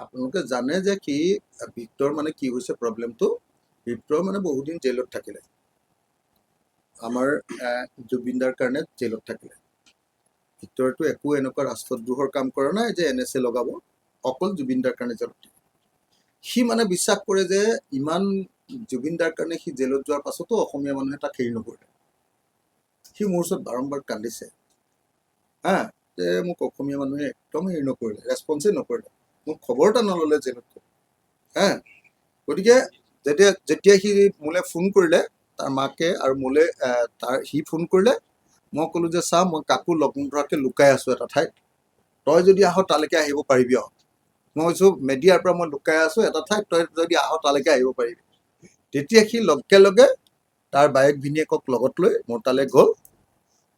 আপোনালোকে জানে যে কি ভিক্টৰ মানে কি হৈছে প্ৰব্লেমটো ভিক্টৰ মানে বহুদিন জেলত থাকিলে আমাৰ জুবিনদাৰ কাৰণে জেলত থাকিলে ভিক্টৰটো একো এনেকুৱা ৰাষ্ট্ৰদ্ৰোহৰ কাম কৰা নাই যে NSA লগাব অকল জুবিনদাৰ কাৰণে জেলত থাকে সি মানে বিশ্বাস কৰে যে ইমান জুবিনদাৰ কাৰণে সি জেলত যোৱাৰ পাছতো অসমীয়া মানুহে তাক হেৰি নকৰিলে সি মোৰ ওচৰত বাৰম্বাৰ কান্দিছে হা যে মোক অসমীয়া মানুহে একদম হেৰি নকৰিলে ৰেছপন্সে নকৰিলে মোক খবৰ এটা নল'লে জেলত হা গতিকে যেতিয়া সি মোলৈ ফোন কৰিলে তাৰ মাকে আৰু মোলৈ সি ফোন কৰিলে মই ক'লো যে চা মই কাকো লগ নধৰাকৈ লুকাই আছোঁ এটা ঠাইত তই যদি আহ তালৈকে আহিব পাৰিবি আৰু মই কৈছোঁ মেডিয়াৰ পৰা মই লুকাই আছোঁ এটা ঠাইত তই যদি আহ তালৈকে আহিব পাৰিবি তেতিয়া সি লগে লগে তাৰ বায়েক ভিনীয়েকক লগত লৈ মোৰ তালৈ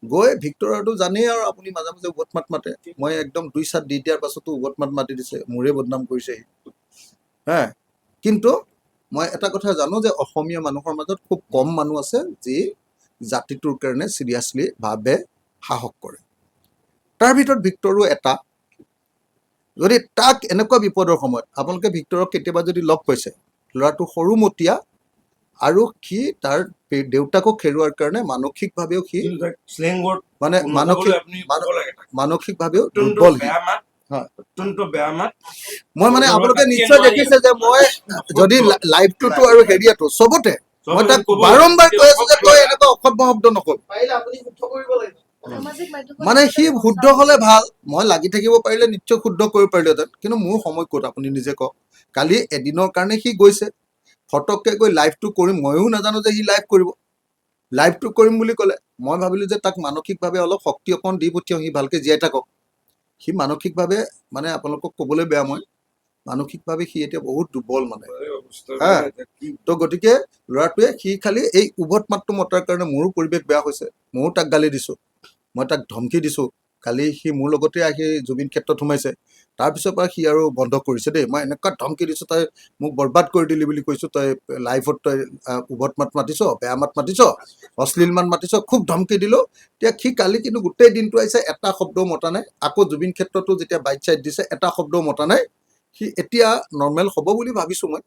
গৈ ভিক্টৰটো জানেই আৰু আপুনি মাজে মাজে উভত মাত মাতে মই একদম 2 চাত দি দিয়াৰ পাছতো উভত মাত মাতি দিছে মোৰে বদনাম কৰিছে হা কিন্তু মই এটা কথা জানো যে অসমীয়া মানুহৰ মাজত খুব কম মানুহ আছে যি জাতিটোৰ কাৰণে চিৰিয়াছলি ভাবে সাহস কৰে তাৰ ভিতৰত ভিক্টৰো এটা যদি তাক এনেকুৱা বিপদৰ সময়ত আপোনালোকে ভিক্টৰক কেতিয়াবা যদি লগ পাইছে ল'ৰাটো সৰুমতীয়া আৰু সি তাৰ দেউতাকক হেৰুৱাৰ কাৰণে মানসিকভাৱেও সি মানে মানসিকভাৱেও দুৰ্বল মই মানে আপোনালোকে নিশ্চয় দেখিছে যে মই যদি লাইভটোতো আৰু হেৰিয়াতো চবতে মই তাক বাৰম্বাৰ কৈ আছো যে তই এনেকুৱা অসভ্য শব্দ নকবি মানে সি শুদ্ধ হলে ভাল মই লাগি থাকিব পাৰিলে নিশ্চয় শুদ্ধ কৰিব পাৰিলোহেঁতেন কিন্তু মোৰ সময় ক'ত আপুনি নিজে কওক কালি এদিনৰ কাৰণে সি গৈছে ফটককৈ গৈ লাইভটো কৰিম ময়ো নাজানো যে সি লাইভ কৰিব লাইভটো কৰিম বুলি ক'লে মই ভাবিলোঁ যে তাক মানসিকভাৱে অলপ শক্তি অকণ দি পঠিয়াওঁ সি ভালকৈ জীয়াই থাকক সি মানসিকভাৱে মানে আপোনালোকক ক'বলৈ বেয়া মই মানসিকভাৱে সি এতিয়া বহুত দুৰ্বল মানে হা তো গতিকে ল'ৰাটোৱে সি খালি এই উভত মাতটো মতাৰ কাৰণে মোৰো পৰিৱেশ বেয়া হৈছে ময়ো তাক গালি দিছোঁ মই তাক ধমকি দিছোঁ কালি সি মোৰ লগতে আহি জুবিন ক্ষেত্ৰত সোমাইছে তাৰপিছৰ পৰা সি আৰু বন্ধ কৰিছে দেই মই এনেকুৱা ধমকি দিছোঁ তই মোক বৰবাদ কৰি দিলি বুলি কৈছোঁ তই লাইভত তই উভত মাত মাতিছ বেয়া মাত মাতিছ অশ্লীল মাত মাতিছ খুব ধমকি দিলোঁ এতিয়া সি কালি কিন্তু গোটেই দিনটো আহিছে এটা শব্দও মতা নাই আকৌ জুবিন ক্ষেত্ৰতো যেতিয়া বাইট চাইট দিছে এটা শব্দও মতা নাই সি এতিয়া নৰ্মেল হ'ব বুলি ভাবিছোঁ মই